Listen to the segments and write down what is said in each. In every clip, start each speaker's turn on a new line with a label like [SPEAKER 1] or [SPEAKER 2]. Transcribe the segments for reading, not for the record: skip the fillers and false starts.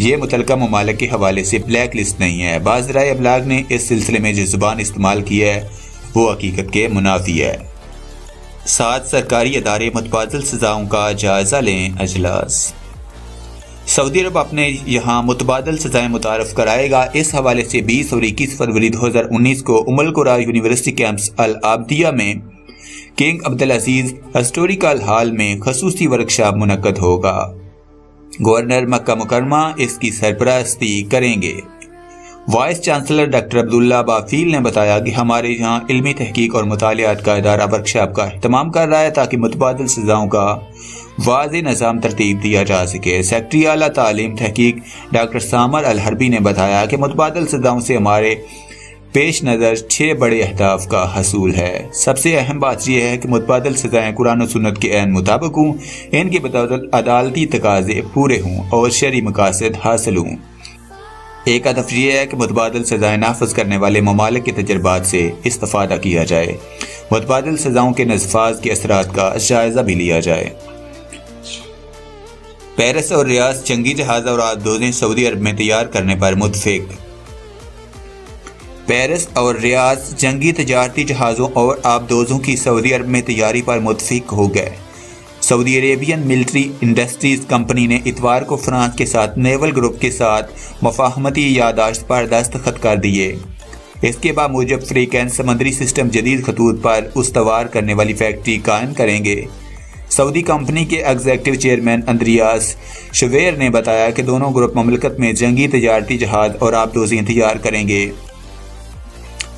[SPEAKER 1] یہ متعلقہ ممالک کے حوالے سے بلیک لسٹ نہیں ہے۔ بعض ذرائع ابلاغ نے اس سلسلے میں جو زبان استعمال کی ہے وہ حقیقت کے منافی ہے۔ 7 سرکاری ادارے متبادل سزاؤں کا جائزہ لیں اجلاس۔ سعودی عرب اپنے یہاں متبادل سزائیں متعارف کرائے گا۔ اس حوالے سے 20 اور 21 فروری 2019 کو ام القری یونیورسٹی کیمپس العابدیہ میں کنگ عبدالعزیز ہسٹوریکل ہال میں خصوصی ورکشاپ منعقد ہوگا۔ گورنر مکہ مکرمہ اس کی سرپرستی کریں گے۔ وائس چانسلر ڈاکٹر عبداللہ بافیل نے بتایا کہ ہمارے یہاں علمی تحقیق اور مطالعات کا ادارہ ورکشاپ کا اہتمام کر رہا ہے تاکہ متبادل سزاؤں کا واضح نظام ترتیب دیا جا سکے۔ سیکرٹری اعلیٰ تعلیم تحقیق ڈاکٹر سامر الحربی نے بتایا کہ متبادل سزاؤں سے ہمارے پیش نظر 6 بڑے اہداف کا حصول ہے۔ سب سے اہم بات یہ ہے کہ متبادل سزائیں قرآن و سنت کے عین مطابق ہوں، ان کی بدولت عدالتی تقاضے پورے ہوں اور شرعی مقاصد حاصل ہوں۔ ایک ہدف یہ ہے کہ متبادل سزائیں نافذ کرنے والے ممالک کے تجربات سے استفادہ کیا جائے۔ متبادل سزاؤں کے نفاذ کے اثرات کا جائزہ بھی لیا جائے۔ پیرس اور ریاض جنگی جہاز اور آبدوزیں سعودی عرب میں تیار کرنے پر متفق۔ پیرس اور ریاض جنگی تجارتی جہازوں اور آبدوزوں کی سعودی عرب میں تیاری پر متفق ہو گئے۔ سعودی عربین ملٹری انڈسٹریز کمپنی نے اتوار کو فرانس کے ساتھ نیول گروپ کے ساتھ مفاہمتی یادداشت پر دستخط کر دیے۔ اس کے باموجب فریقین سمندری سسٹم جدید خطوط پر استوار کرنے والی فیکٹری قائم کریں گے۔ سعودی کمپنی کے ایگزیکٹو چیئرمین اندریاس شویر نے بتایا کہ دونوں گروپ مملکت میں جنگی تجارتی جہاز اور آبدوزیں تیار کریں گے۔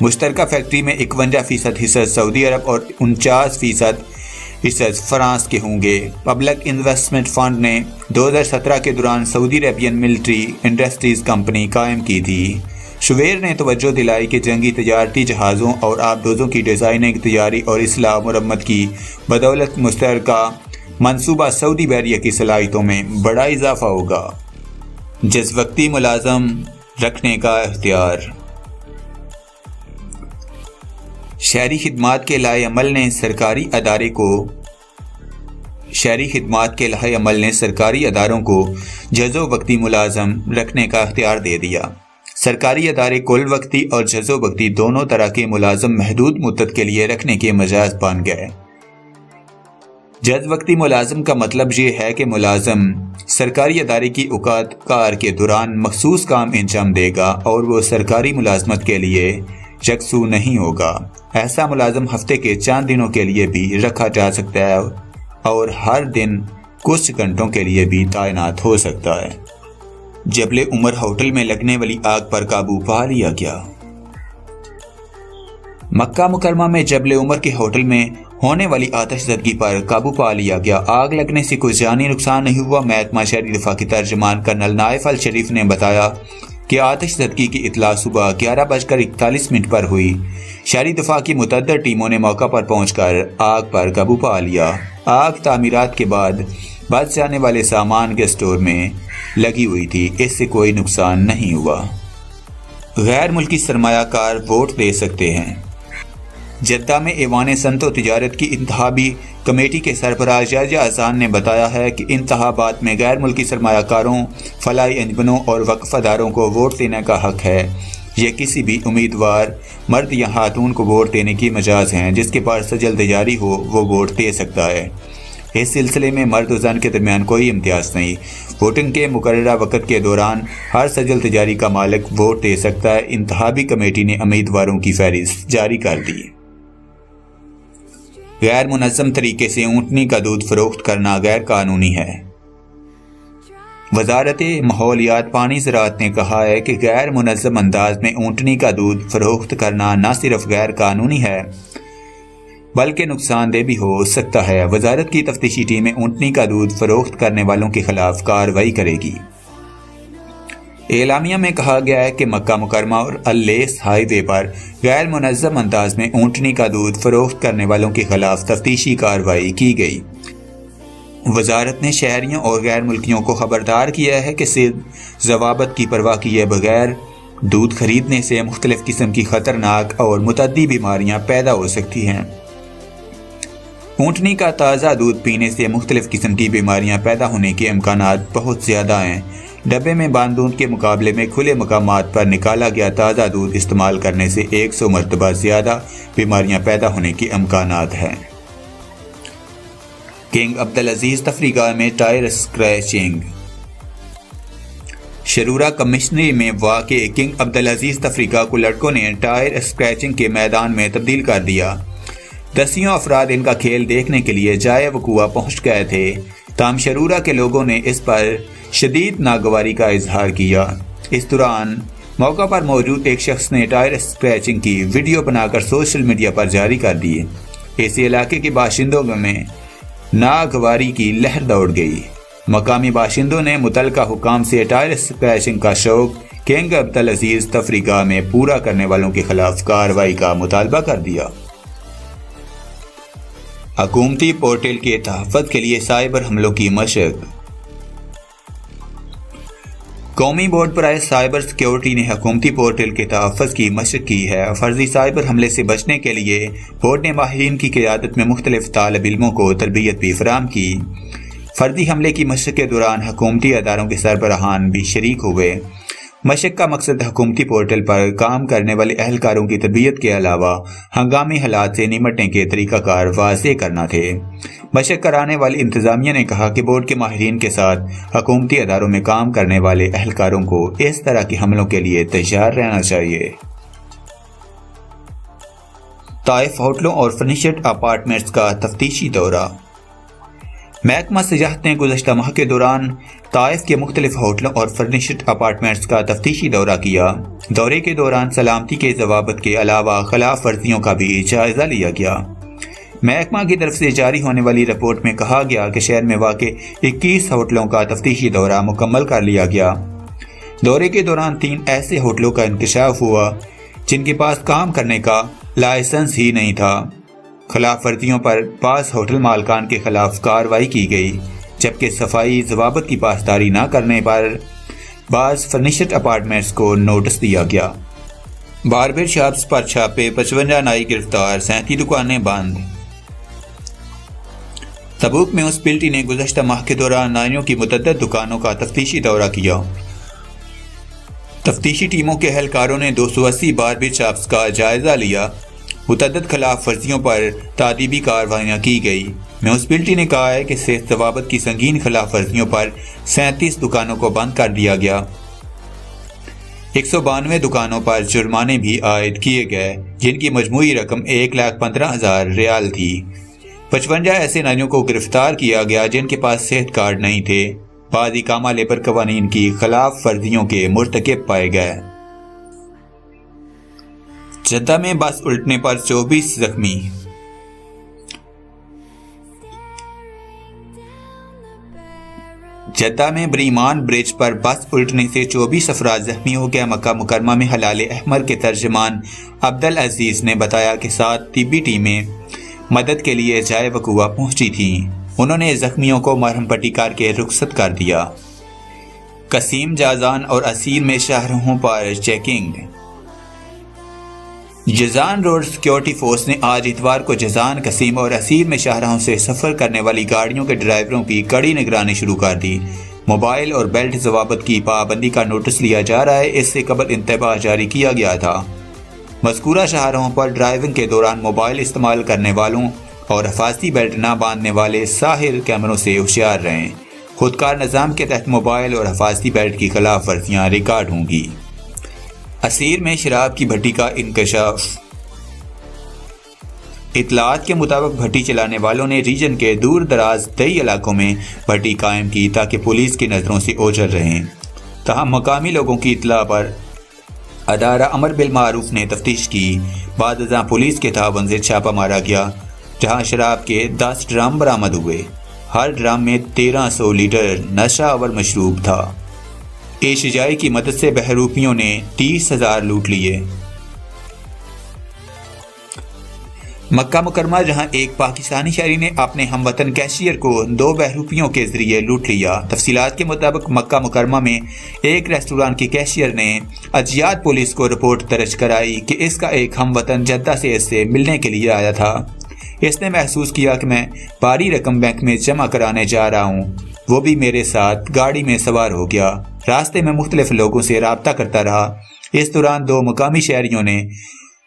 [SPEAKER 1] مشترکہ فیکٹری میں 51% حصص سعودی عرب اور 49% حصص فرانس کے ہوں گے۔ پبلک انویسٹمنٹ فنڈ نے 2017 کے دوران سعودی عربین ملٹری انڈسٹریز کمپنی قائم کی تھی۔ شویر نے توجہ دلائی کہ جنگی تجارتی جہازوں اور آبدوزوں کی ڈیزائننگ، تیاری اور اصلاح و مرمت کی بدولت مشترکہ منصوبہ سعودی بحریہ کی صلاحیتوں میں بڑا اضافہ ہوگا۔ جز وقتی ملازم رکھنے کا اختیار۔ شہری خدمات کے لائحہ عمل نے سرکاری اداروں کو جز و وقتی ملازم رکھنے کا اختیار دے دیا۔ سرکاری ادارے کل وقتی اور جز و وقتی دونوں طرح کے ملازم محدود مدت کے لیے رکھنے کے مجاز بن گئے۔ جز وقتی ملازم کا مطلب یہ ہے کہ ملازم سرکاری ادارے کی اوقات کار کے دوران مخصوص کام انجام دے گا اور وہ سرکاری ملازمت کے لیے یکسو نہیں ہوگا۔ ایسا ملازم ہفتے کے چند دنوں کے لیے بھی رکھا جا سکتا ہے اور ہر دن کچھ گھنٹوں کے لیے بھی تعینات ہو سکتا ہے۔ جبل عمر ہوٹل میں لگنے والی آگ پر قابو پا لیا گیا۔ مکہ مکرمہ میں جبل عمر کے ہوٹل میں ہونے والی آتش زدگی پر قابو پا لیا گیا۔ آگ لگنے سے کوئی جانی نقصان نہیں ہوا۔ محکمہ شہری دفاع کی ترجمان کرنل نائف الشریف نے بتایا کہ آتش زدگی کی اطلاع صبح 11:41 پر ہوئی۔ شہری دفاع کی متعدد ٹیموں نے موقع پر پہنچ کر آگ پر قابو پا لیا۔ آگ تعمیرات کے بعد بچ جانے والے سامان کے اسٹور میں لگی ہوئی تھی۔ اس سے کوئی نقصان نہیں ہوا۔ غیر ملکی سرمایہ کار ووٹ دے سکتے ہیں۔ جدہ میں ایوان صنعت و تجارت کی انتخابی کمیٹی کے سربراہ یحییٰ احسان نے بتایا ہے کہ انتخابات میں غیر ملکی سرمایہ کاروں، فلاحی انجمنوں اور وقف اداروں کو ووٹ دینے کا حق ہے۔ یہ کسی بھی امیدوار مرد یا خاتون کو ووٹ دینے کی مجاز ہیں جس کے پاس سجل تجاری ہو وہ ووٹ دے سکتا ہے۔ اس سلسلے میں مرد و زن کے درمیان کوئی امتیاز نہیں۔ ووٹنگ کے مقررہ وقت کے دوران ہر سجل تجاری کا مالک ووٹ دے سکتا ہے۔ انتخابی کمیٹی نے امیدواروں کی فہرست جاری کر دی۔ غیر منظم طریقے سے اونٹنی کا دودھ فروخت کرنا غیر قانونی ہے۔ وزارت ماحولیات پانی زراعت نے کہا ہے کہ غیر منظم انداز میں اونٹنی کا دودھ فروخت کرنا نہ صرف غیر قانونی ہے بلکہ نقصان دہ بھی ہو سکتا ہے۔ وزارت کی تفتیشی ٹیمیں اونٹنی کا دودھ فروخت کرنے والوں کے خلاف کارروائی کرے گی۔ اعلامیہ میں کہا گیا ہے کہ مکہ مکرمہ اور اللیس ہائی وے پر غیر منظم انداز میں اونٹنی کا دودھ فروخت کرنے والوں کے خلاف تفتیشی کارروائی کی گئی۔ وزارت نے شہریوں اور غیر ملکیوں کو خبردار کیا ہے کہ ضوابط کی پرواہ کیے بغیر دودھ خریدنے سے مختلف قسم کی خطرناک اور متعدی بیماریاں پیدا ہو سکتی ہیں۔ اونٹنی کا تازہ دودھ پینے سے مختلف قسم کی بیماریاں پیدا ہونے کے امکانات بہت زیادہ ہیں۔ ڈبے میں بند دودھ کے مقابلے میں کھلے مقامات پر نکالا گیا تازہ دودھ استعمال کرنے سے 100 مرتبہ زیادہ بیماریاں پیدا ہونے کے امکانات ہیں۔ کنگ عبدالعزیز تفریح میں ٹائر اسکریچنگ۔ شرورہ کمشنری میں واقع کنگ عبدالعزیز تفریح کو لڑکوں نے ٹائر اسکریچنگ کے میدان میں تبدیل کر دیا۔ دسیوں افراد ان کا کھیل دیکھنے کے لیے جائے وقوع پہنچ گئے تھے، تاہم شرورہ کے لوگوں نے اس پر شدید ناگواری کا اظہار کیا۔ اس دوران موقع پر موجود ایک شخص نے ٹائر اسکریچنگ کی ویڈیو بنا کر سوشل میڈیا پر جاری کر دی۔ اس علاقے کے باشندوں میں ناگواری کی لہر دوڑ گئی۔ مقامی باشندوں نے متعلقہ حکام سے ٹائر اسکریچنگ کا شوق کنگ عبدالعزیز تفریح میں پورا کرنے والوں کے خلاف کارروائی کا مطالبہ کر دیا۔ حکومتی پورٹل کے تحفظ کے لیے سائبر حملوں کی مشق۔ قومی بورڈ برائے سائبر سیکیورٹی نے حکومتی پورٹل کے تحفظ کی مشق کی ہے۔ فرضی سائبر حملے سے بچنے کے لیے بورڈ نے ماہرین کی قیادت میں مختلف طالب علموں کو تربیت بھی فراہم کی۔ فرضی حملے کی مشق کے دوران حکومتی اداروں کے سربراہان بھی شریک ہوئے۔ مشق کا مقصد حکومتی پورٹل پر کام کرنے والے اہلکاروں کی تربیت کے علاوہ ہنگامی حالات سے نمٹنے کے طریقہ کار واضح کرنا تھے۔ مشق کرانے والی انتظامیہ نے کہا کہ بورڈ کے ماہرین کے ساتھ حکومتی اداروں میں کام کرنے والے اہلکاروں کو اس طرح کے حملوں کے لیے تیار رہنا چاہیے۔ طائف ہوٹلوں اور فرنیچرڈ اپارٹمنٹس کا تفتیشی دورہ۔ محکمہ سیاحت نے گزشتہ ماہ کے دوران طائف کے مختلف ہوٹلوں اور فرنیچرڈ اپارٹمنٹس کا تفتیشی دورہ کیا۔ دورے کے دوران سلامتی کے ضوابط کے علاوہ خلاف ورزیوں کا بھی جائزہ لیا گیا۔ محکمہ کی طرف سے جاری ہونے والی رپورٹ میں کہا گیا کہ شہر میں واقع 21 ہوٹلوں کا تفتیشی دورہ مکمل کر لیا گیا۔ دورے کے دوران 3 ایسے ہوٹلوں کا انکشاف ہوا جن کے پاس کام کرنے کا لائسنس ہی نہیں تھا۔ خلاف ورزیوں پر بعض ہوٹل مالکان کے خلاف کارروائی کی گئی، جبکہ صفائی ضوابط کی پاسداری نہ کرنے پر بعض فرنیچرڈ اپارٹمنٹس کو نوٹس دیا گیا۔ باربر شاپس پر چھاپے، 55 نائی گرفتار، 37 دکانیں بند۔ تبوک میونسپلٹی نے گزشتہ ماہ کے دوران نائیوں کی متعدد دکانوں کا تفتیشی دورہ کیا۔ تفتیشی ٹیموں کے اہلکاروں نے 280 باربر شاپس کا جائزہ لیا۔ متعدد خلاف ورزیوں پر تعدیبی کارروائیاں کی گئی۔ میونسپلٹی نے کہا ہے کہ صحت ضوابط کی سنگین خلاف ورزیوں پر 37 دکانوں کو بند کر دیا گیا۔ 192 دکانوں پر جرمانے بھی عائد کیے گئے، جن کی مجموعی رقم 1,15,000 ریال تھی۔ 55 ایسے نائیوں کو گرفتار کیا گیا جن کے پاس صحت کارڈ نہیں تھے۔ بعض اقامہ لیبر قوانین کی خلاف ورزیوں کے مرتکب پائے گئے۔ جدہ میں بس الٹنے پر 24 زخمی۔ جدہ میں بریمان برج پر بس الٹنے سے 24 افراد زخمی ہو گئے۔ مکہ مکرمہ میں ہلال احمر کے ترجمان عبدالعزیز نے بتایا کہ 7 طبی ٹیمیں مدد کے لیے جائے وقوع پہنچی تھیں۔ انہوں نے زخمیوں کو مرہم پٹی کر کے رخصت کر دیا۔ قصیم، جازان اور اسیر میں شاہراہوں پر چیکنگ۔ جازان روڈ سیکیورٹی فورس نے آج اتوار کو جازان، قصیم اور اسیر میں شاہراہوں سے سفر کرنے والی گاڑیوں کے ڈرائیوروں کی کڑی نگرانی شروع کر دی۔ موبائل اور بیلٹ ضوابط کی پابندی کا نوٹس لیا جا رہا ہے۔ اس سے قبل انتباہ جاری کیا گیا تھا۔ مذکورہ شاہراہوں پر ڈرائیونگ کے دوران موبائل استعمال کرنے والوں اور حفاظتی بیلٹ نہ باندھنے والے ساحل کیمروں سے ہوشیار رہیں۔ خودکار نظام کے تحت موبائل اور حفاظتی بیلٹ کی خلاف ورزیاں ریکارڈ ہوں گی۔ اسیر میں شراب کی بھٹی کا انکشاف۔ اطلاعات کے مطابق بھٹی چلانے والوں نے ریجن کے دور دراز دیہی علاقوں میں بھٹی قائم کی تاکہ پولیس کی نظروں سے اوجھل رہیں۔ تاہم مقامی لوگوں کی اطلاع پر ادارہ امر بالمعروف نے تفتیش کی۔ بعد ازاں پولیس کے تعاون سے چھاپہ مارا گیا، جہاں شراب کے 10 ڈرم برآمد ہوئے۔ ہر ڈرم میں 1300 لیٹر نشہ آور مشروب تھا۔ ایشیائی کی مدد سے بہروپیوں نے 30,000 لوٹ لیے۔ مکہ مکرمہ، جہاں ایک پاکستانی شہری نے اپنے ہم وطن کیشیئر کو 2 بہروپیوں کے ذریعے لوٹ لیا۔ تفصیلات کے مطابق مکہ مکرمہ میں ایک ریسٹوران کے کیشیئر نے اجیاد پولیس کو رپورٹ درج کرائی کہ اس کا ایک ہم وطن جدہ سے اس سے ملنے کے لیے آیا تھا۔ اس نے محسوس کیا کہ میں بھاری رقم بینک میں جمع کرانے جا رہا ہوں، وہ بھی میرے ساتھ گاڑی میں سوار ہو گیا۔ راستے میں مختلف لوگوں سے رابطہ کرتا رہا۔ اس دوران 2 مقامی شہریوں نے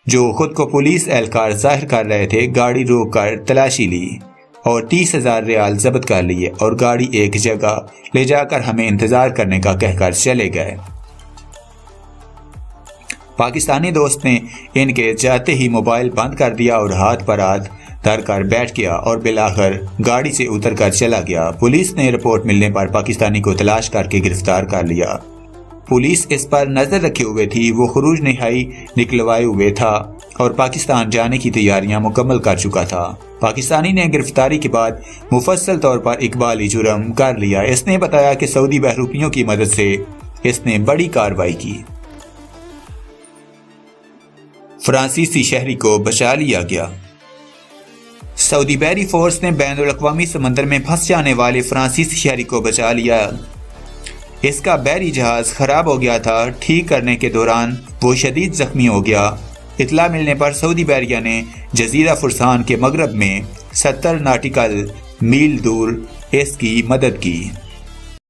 [SPEAKER 1] جو خود کو پولیس اہلکار ظاہر کر رہے تھے گاڑی روک کر تلاشی لی اور 30,000 ریال ضبط کر لیے اور گاڑی ایک جگہ لے جا کر ہمیں انتظار کرنے کا کہہ کر چلے گئے۔ پاکستانی دوست نے ان کے جاتے ہی موبائل بند کر دیا اور ہاتھ پر ہاتھ دھر کر بیٹھ گیا اور بالآخر گاڑی سے اتر کر چلا گیا۔ پولیس نے رپورٹ ملنے پر پاکستانی کو تلاش کر کے گرفتار کر لیا۔ پولیس اس پر نظر رکھے ہوئے تھی، وہ خروج نہائی نکلوائے ہوئے تھا اور پاکستان جانے کی تیاریاں مکمل کر چکا تھا۔ پاکستانی نے گرفتاری کے بعد مفصل طور پر اقبالی جرم کر لیا۔ اس نے بتایا کہ سعودی بحروپیوں کی مدد سے اس نے بڑی کارروائی کی۔ فرانسیسی شہری کو بچا لیا گیا۔ سعودی بحری فورس نے بین الاقوامی سمندر میں پھنس جانے والے فرانسیسی شہری کو بچا لیا۔ اس کا بحری جہاز خراب ہو گیا تھا، ٹھیک کرنے کے دوران وہ شدید زخمی ہو گیا۔ اطلاع ملنے پر سعودی بحریہ نے جزیرہ فرسان کے مغرب میں 70 ناٹیکل میل دور اس کی مدد کی۔